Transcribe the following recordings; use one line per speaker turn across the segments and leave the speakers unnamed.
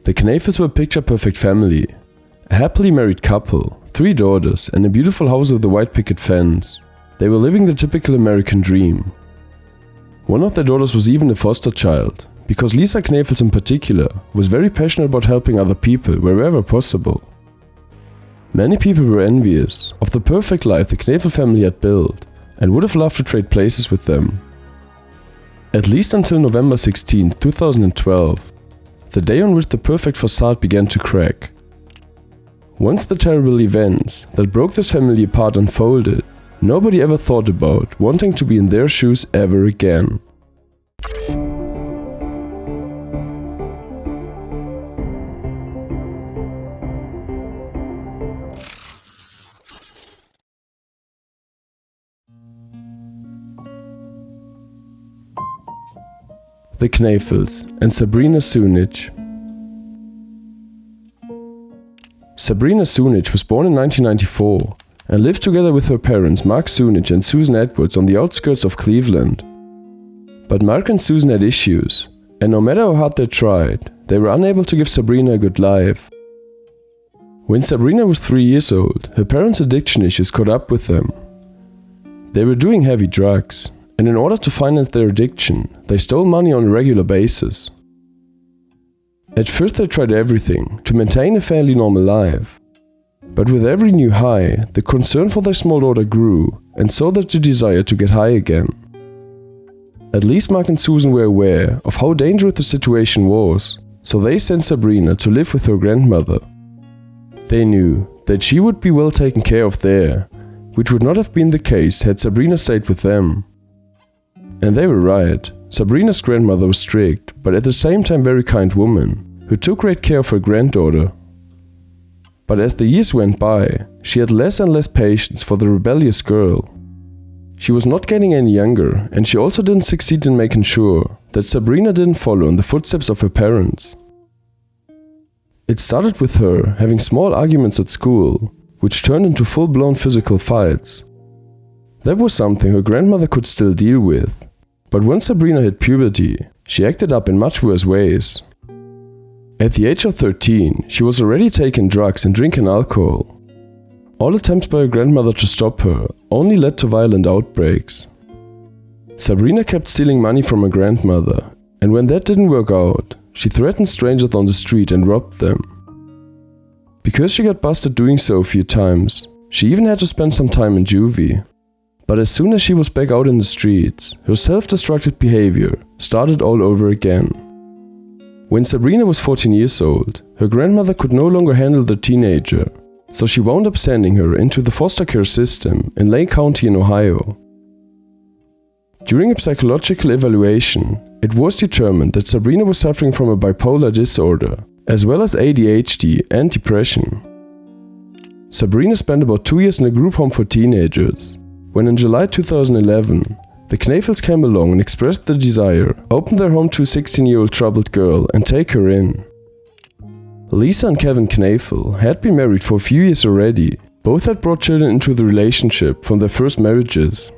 The Knoefels were a picture-perfect family. A happily married couple, 3 daughters, and a beautiful house with a white picket fence. They were living the typical American dream. One of their daughters was even a foster child, because Lisa Knoefels in particular was very passionate about helping other people wherever possible. Many people were envious of the perfect life the Knoefel family had built and would have loved to trade places with them. At least until November 16, 2012, the day on which the perfect facade began to crack. Once the terrible events that broke this family apart unfolded, nobody ever thought about wanting to be in their shoes ever again. The Knoefels and Sabrina Zunich. Sabrina Zunich was born in 1994 and lived together with her parents Mark Zunich and Susan Edwards on the outskirts of Cleveland. But Mark and Susan had issues, and no matter how hard they tried, they were unable to give Sabrina a good life. When Sabrina was 3 years old, her parents' addiction issues caught up with them. They were doing heavy drugs, and in order to finance their addiction, they stole money on a regular basis. At first they tried everything to maintain a fairly normal life. But with every new high, the concern for their small daughter grew, and so did the desire to get high again. At least Mark and Susan were aware of how dangerous the situation was, so they sent Sabrina to live with her grandmother. They knew that she would be well taken care of there, which would not have been the case had Sabrina stayed with them. And they were right. Sabrina's grandmother was strict, but at the same time very kind woman, who took great care of her granddaughter. But as the years went by, she had less and less patience for the rebellious girl. She was not getting any younger, and she also didn't succeed in making sure that Sabrina didn't follow in the footsteps of her parents. It started with her having small arguments at school, which turned into full-blown physical fights. That was something her grandmother could still deal with. But when Sabrina hit puberty, she acted up in much worse ways. At the age of 13, she was already taking drugs and drinking alcohol. All attempts by her grandmother to stop her only led to violent outbreaks. Sabrina kept stealing money from her grandmother, and when that didn't work out, she threatened strangers on the street and robbed them. Because she got busted doing so a few times, she even had to spend some time in juvie. But as soon as she was back out in the streets, her self-destructive behavior started all over again. When Sabrina was 14 years old, her grandmother could no longer handle the teenager, so she wound up sending her into the foster care system in Lake County in Ohio. During a psychological evaluation, it was determined that Sabrina was suffering from a bipolar disorder, as well as ADHD and depression. Sabrina spent about 2 years in a group home for teenagers, when in July 2011, the Knoefels came along and expressed the desire to open their home to a 16-year-old troubled girl and take her in. Lisa and Kevin Knoefel had been married for a few years already. Both had brought children into the relationship from their first marriages.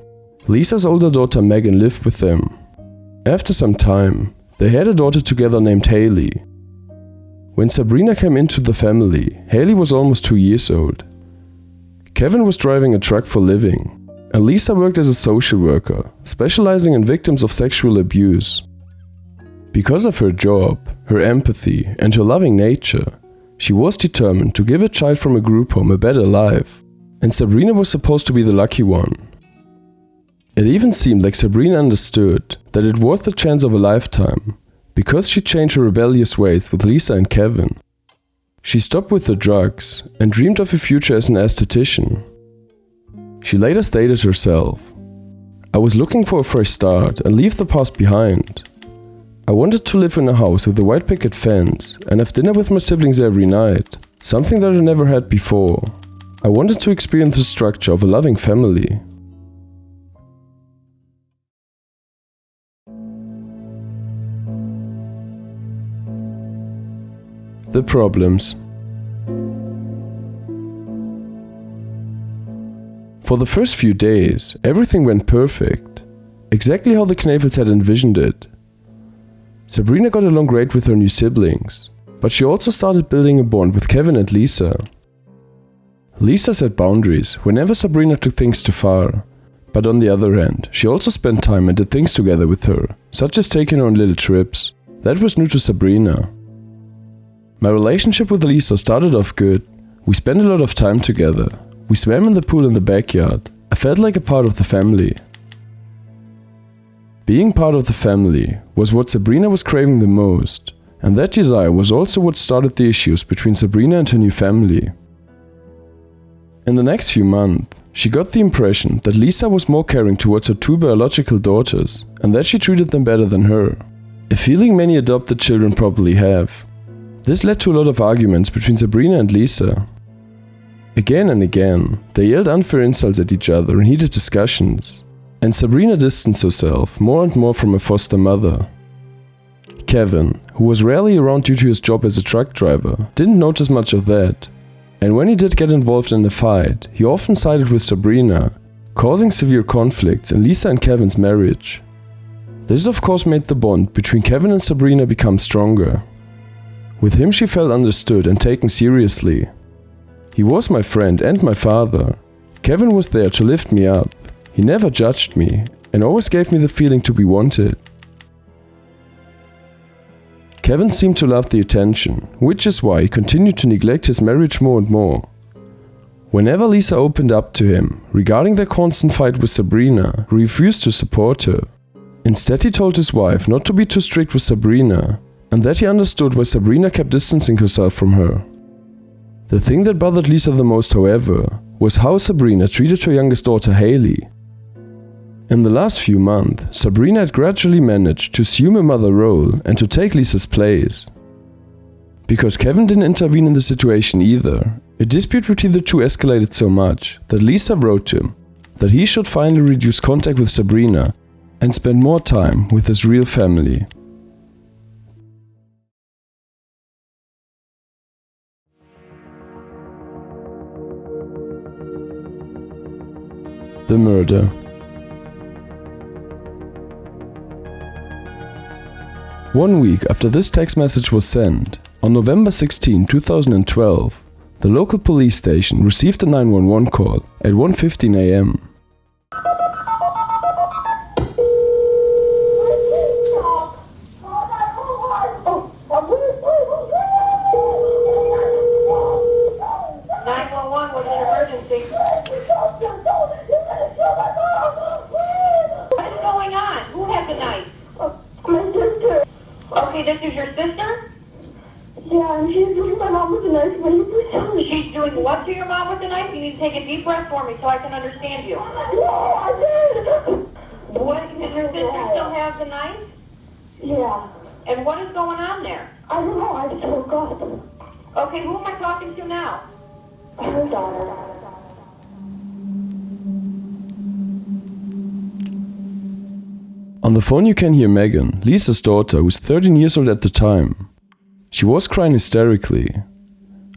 Lisa's older daughter Megan lived with them. After some time, they had a daughter together named Haley. When Sabrina came into the family, Haley was almost 2 years old. Kevin was driving a truck for a living, and Lisa worked as a social worker, specializing in victims of sexual abuse. Because of her job, her empathy, and her loving nature, she was determined to give a child from a group home a better life, and Sabrina was supposed to be the lucky one. It even seemed like Sabrina understood that it was the chance of a lifetime, because she changed her rebellious ways with Lisa and Kevin. She stopped with the drugs and dreamed of a future as an esthetician. She later stated herself, "I was looking for a fresh start and leave the past behind. I wanted to live in a house with a white picket fence and have dinner with my siblings every night, something that I never had before. I wanted to experience the structure of a loving family." The problems. For the first few days, everything went perfect, exactly how the Knoefels had envisioned it. Sabrina got along great with her new siblings. but she also started building a bond with Kevin and Lisa. Lisa set boundaries whenever Sabrina took things too far, but on the other hand, she also spent time and did things together with her, such as taking her on little trips. That was new to Sabrina. My relationship with Lisa started off good. We spent a lot of time together. We swam in the pool in the backyard. I felt like a part of the family. Being part of the family was what Sabrina was craving the most, and that desire was also what started the issues between Sabrina and her new family. In the next few months, she got the impression that Lisa was more caring towards her two biological daughters and that she treated them better than her, a feeling many adopted children probably have. This led to a lot of arguments between Sabrina and Lisa. Again and again, they yelled unfair insults at each other in heated discussions, and Sabrina distanced herself more and more from her foster mother. Kevin, who was rarely around due to his job as a truck driver, didn't notice much of that, and when he did get involved in a fight, he often sided with Sabrina, causing severe conflicts in Lisa and Kevin's marriage. This of course made the bond between Kevin and Sabrina become stronger. With him she felt understood and taken seriously. He was my friend and my father. Kevin was there to lift me up. He never judged me and always gave me the feeling to be wanted. Kevin seemed to love the attention, which is why he continued to neglect his marriage more and more. Whenever Lisa opened up to him regarding their constant fight with Sabrina, he refused to support her. Instead, he told his wife not to be too strict with Sabrina, and that he understood why Sabrina kept distancing herself from her. The thing that bothered Lisa the most, however, was how Sabrina treated her youngest daughter Haley. In the last few months, Sabrina had gradually managed to assume a mother role and to take Lisa's place. Because Kevin didn't intervene in the situation either, a dispute between the two escalated so much that Lisa wrote to him that he should finally reduce contact with Sabrina and spend more time with his real family. The murder. One week after this text message was sent, on November 16, 2012, the local police station received a 911 call at 1:15 a.m.
Okay, this is your sister?
Yeah, and she's doing my mom with a knife. Will you please tell me?
She's doing what to your mom with the knife? You need to take a deep breath for me so I can understand you.
No, I did.
What? Does your sister still have the knife?
Yeah.
And what is going on there?
I don't know, I just woke up.
Okay, who am I talking to now?
Her daughter.
On the phone you can hear Megan, Lisa's daughter, who's 13 years old at the time. She was crying hysterically.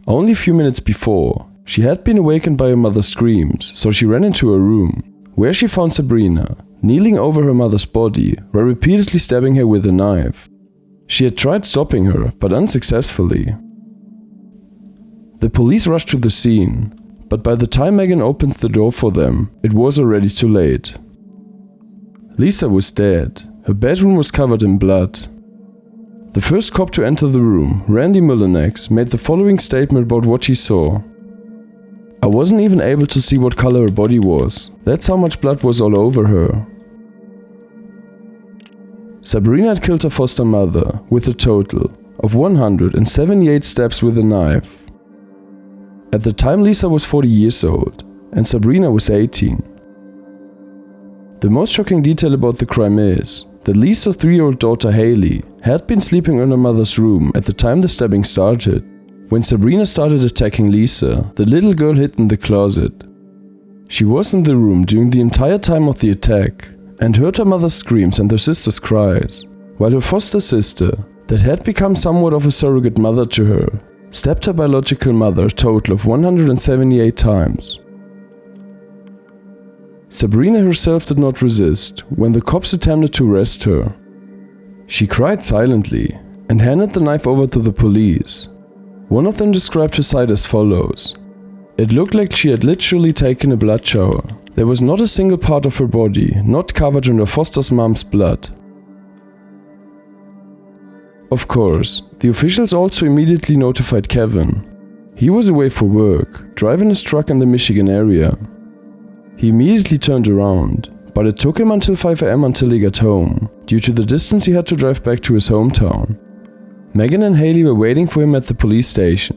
Only a few minutes before, she had been awakened by her mother's screams, so she ran into her room, where she found Sabrina, kneeling over her mother's body while repeatedly stabbing her with a knife. She had tried stopping her, but unsuccessfully. The police rushed to the scene, but by the time Megan opened the door for them, it was already too late. Lisa was dead. Her bedroom was covered in blood. The first cop to enter the room, Randy Mullinex, made the following statement about what he saw. "I wasn't even able to see what color her body was. That's how much blood was all over her." Sabrina had killed her foster mother with a total of 178 stabs with a knife. At the time, Lisa was 40 years old and Sabrina was 18. The most shocking detail about the crime is that Lisa's 3-year-old daughter Haley had been sleeping in her mother's room at the time the stabbing started. When Sabrina started attacking Lisa, the little girl hid in the closet. She was in the room during the entire time of the attack and heard her mother's screams and her sister's cries, while her foster sister, that had become somewhat of a surrogate mother to her, stabbed her biological mother a total of 178 times. Sabrina herself did not resist when the cops attempted to arrest her. She cried silently, and handed the knife over to the police. One of them described her sight as follows. It looked like she had literally taken a blood shower. There was not a single part of her body not covered in her foster mom's blood. Of course, the officials also immediately notified Kevin. He was away for work, driving his truck in the Michigan area. He immediately turned around, but it took him until 5 AM until he got home, due to the distance he had to drive back to his hometown. Megan and Haley were waiting for him at the police station.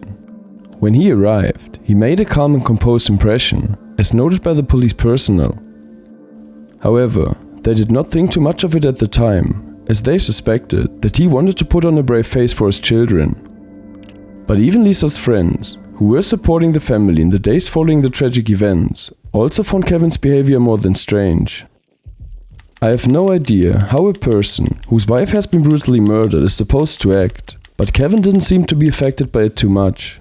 When he arrived, he made a calm and composed impression, as noted by the police personnel. However, they did not think too much of it at the time, as they suspected that he wanted to put on a brave face for his children. But even Lisa's friends, who were supporting the family in the days following the tragic events, also found Kevin's behavior more than strange. I have no idea how a person whose wife has been brutally murdered is supposed to act, but Kevin didn't seem to be affected by it too much.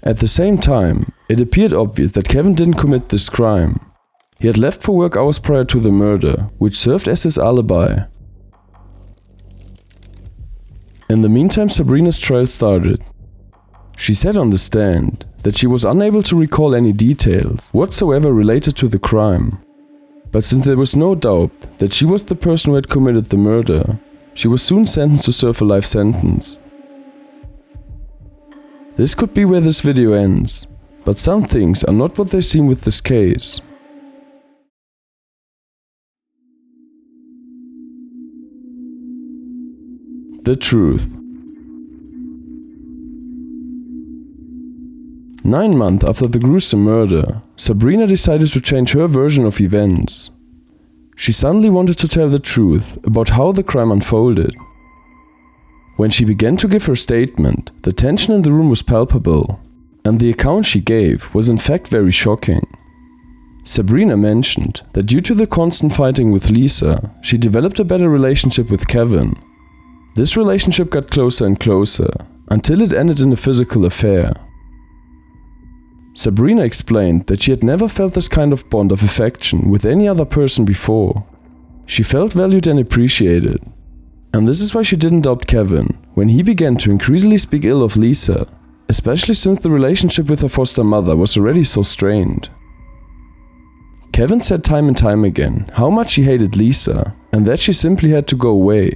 At the same time, it appeared obvious that Kevin didn't commit this crime. He had left for work hours prior to the murder, which served as his alibi. In the meantime, Sabrina's trial started. She said on the stand that she was unable to recall any details whatsoever related to the crime. But since there was no doubt that she was the person who had committed the murder, she was soon sentenced to serve a life sentence. This could be where this video ends, but some things are not what they seem with this case. The truth. 9 months after the gruesome murder, Sabrina decided to change her version of events. She suddenly wanted to tell the truth about how the crime unfolded. When she began to give her statement, the tension in the room was palpable, and the account she gave was in fact very shocking. Sabrina mentioned that due to the constant fighting with Lisa, she developed a better relationship with Kevin. This relationship got closer and closer, until it ended in a physical affair. Sabrina explained that she had never felt this kind of bond of affection with any other person before. She felt valued and appreciated. And this is why she didn't doubt Kevin when he began to increasingly speak ill of Lisa, especially since the relationship with her foster mother was already so strained. Kevin said time and time again how much he hated Lisa and that she simply had to go away.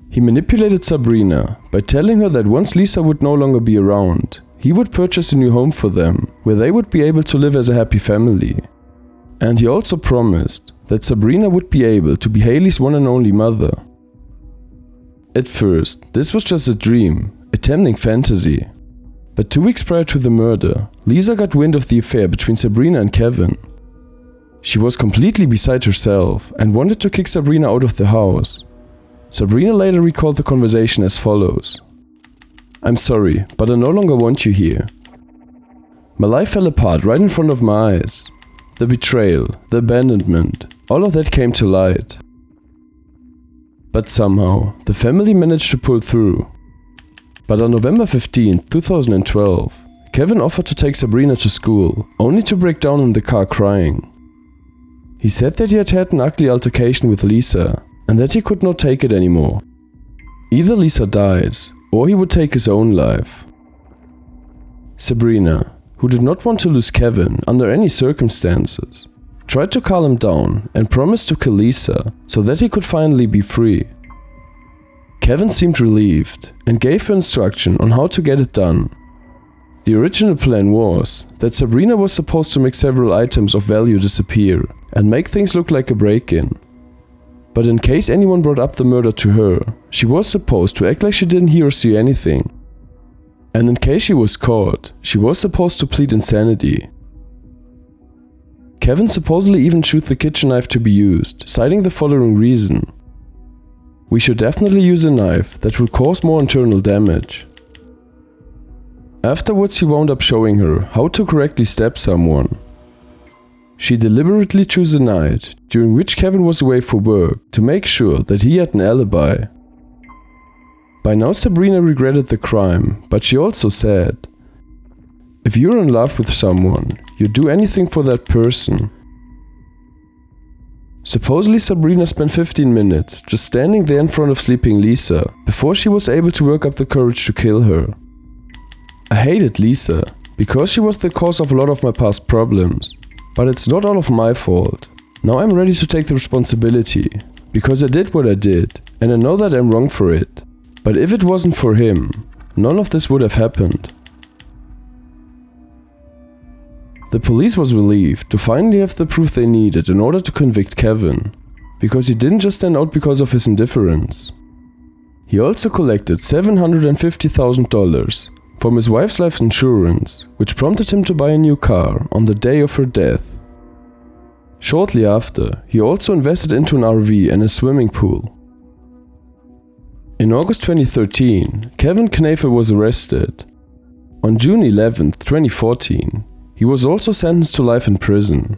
He manipulated Sabrina by telling her that once Lisa would no longer be around, he would purchase a new home for them, where they would be able to live as a happy family. And he also promised that Sabrina would be able to be Haley's one and only mother. At first, this was just a dream, a tempting fantasy. But 2 weeks prior to the murder, Lisa got wind of the affair between Sabrina and Kevin. She was completely beside herself and wanted to kick Sabrina out of the house. Sabrina later recalled the conversation as follows. "I'm sorry, but I no longer want you here. My life fell apart right in front of my eyes. The betrayal, the abandonment, all of that came to light. But somehow, the family managed to pull through. But on November 15, 2012, Kevin offered to take Sabrina to school, only to break down in the car crying. He said that he had had an ugly altercation with Lisa, and that he could not take it anymore. Either Lisa dies, or he would take his own life. Sabrina, who did not want to lose Kevin under any circumstances, tried to calm him down and promised to kill Lisa so that he could finally be free. Kevin seemed relieved and gave her instruction on how to get it done. The original plan was that Sabrina was supposed to make several items of value disappear and make things look like a break-in. But in case anyone brought up the murder to her, she was supposed to act like she didn't hear or see anything. And in case she was caught, she was supposed to plead insanity. Kevin supposedly even chose the kitchen knife to be used, citing the following reason. "We should definitely use a knife that will cause more internal damage." Afterwards, he wound up showing her how to correctly stab someone. She deliberately chose a night during which Kevin was away for work to make sure that he had an alibi. By now, Sabrina regretted the crime, but she also said, "If you're in love with someone, you'd do anything for that person." Supposedly Sabrina spent 15 minutes just standing there in front of sleeping Lisa before she was able to work up the courage to kill her. I hated Lisa because she was the cause of a lot of my past problems, but it's not all of my fault. Now I'm ready to take the responsibility, because I did what I did, and I know that I'm wrong for it. But if it wasn't for him, none of this would have happened. The police was relieved to finally have the proof they needed in order to convict Kevin, because he didn't just stand out because of his indifference. He also collected $750,000 from his wife's life insurance, which prompted him to buy a new car on the day of her death. Shortly after, he also invested into an RV and a swimming pool. In August 2013, Kevin Knoefel was arrested. On June 11, 2014, he was also sentenced to life in prison.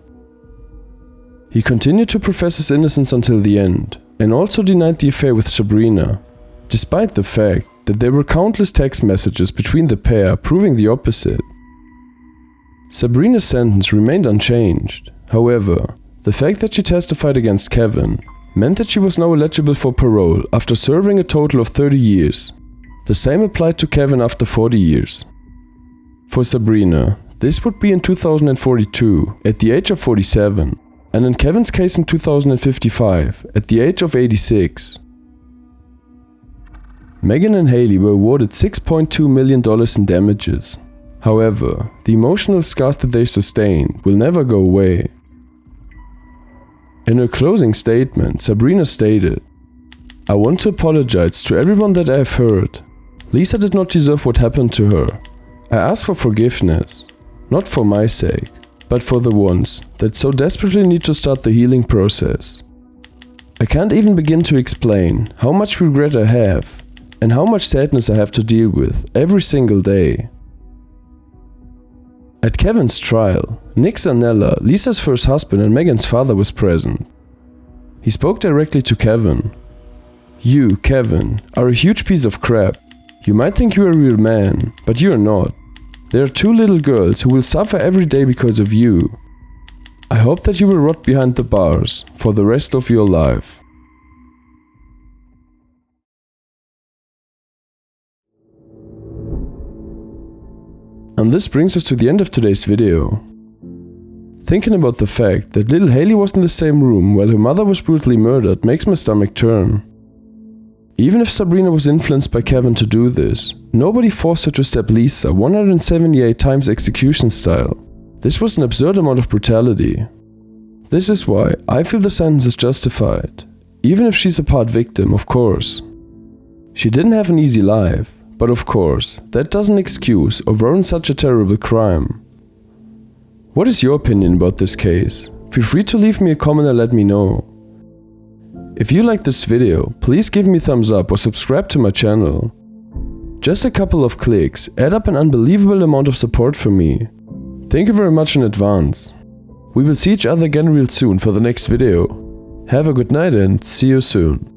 He continued to profess his innocence until the end, and also denied the affair with Sabrina, despite the fact that there were countless text messages between the pair proving the opposite. Sabrina's sentence remained unchanged. However, the fact that she testified against Kevin meant that she was now eligible for parole after serving a total of 30 years. The same applied to Kevin after 40 years. For Sabrina, this would be in 2042 at the age of 47, and in Kevin's case in 2055 at the age of 86. Megan and Haley were awarded $6.2 million in damages. However, the emotional scars that they sustained will never go away. In her closing statement, Sabrina stated, "I want to apologize to everyone that I have hurt. Lisa did not deserve what happened to her. I ask for forgiveness, not for my sake, but for the ones that so desperately need to start the healing process. I can't even begin to explain how much regret I have and how much sadness I have to deal with every single day." At Kevin's trial, Nick Zanella, Lisa's first husband and Megan's father, was present. He spoke directly to Kevin. "You, Kevin, are a huge piece of crap. You might think you're a real man, but you're not. There are 2 little girls who will suffer every day because of you. I hope that you will rot behind the bars for the rest of your life." And this brings us to the end of today's video. Thinking about the fact that little Haley was in the same room while her mother was brutally murdered makes my stomach turn. Even if Sabrina was influenced by Kevin to do this, nobody forced her to stab Lisa 178 times execution style. This was an absurd amount of brutality. This is why I feel the sentence is justified, even if she's a part victim, of course. She didn't have an easy life, but of course, that doesn't excuse or warrant such a terrible crime. What is your opinion about this case? Feel free to leave me a comment and let me know. If you liked this video, please give me a thumbs up or subscribe to my channel. Just a couple of clicks add up an unbelievable amount of support for me. Thank you very much in advance. We will see each other again real soon for the next video. Have a good night and see you soon.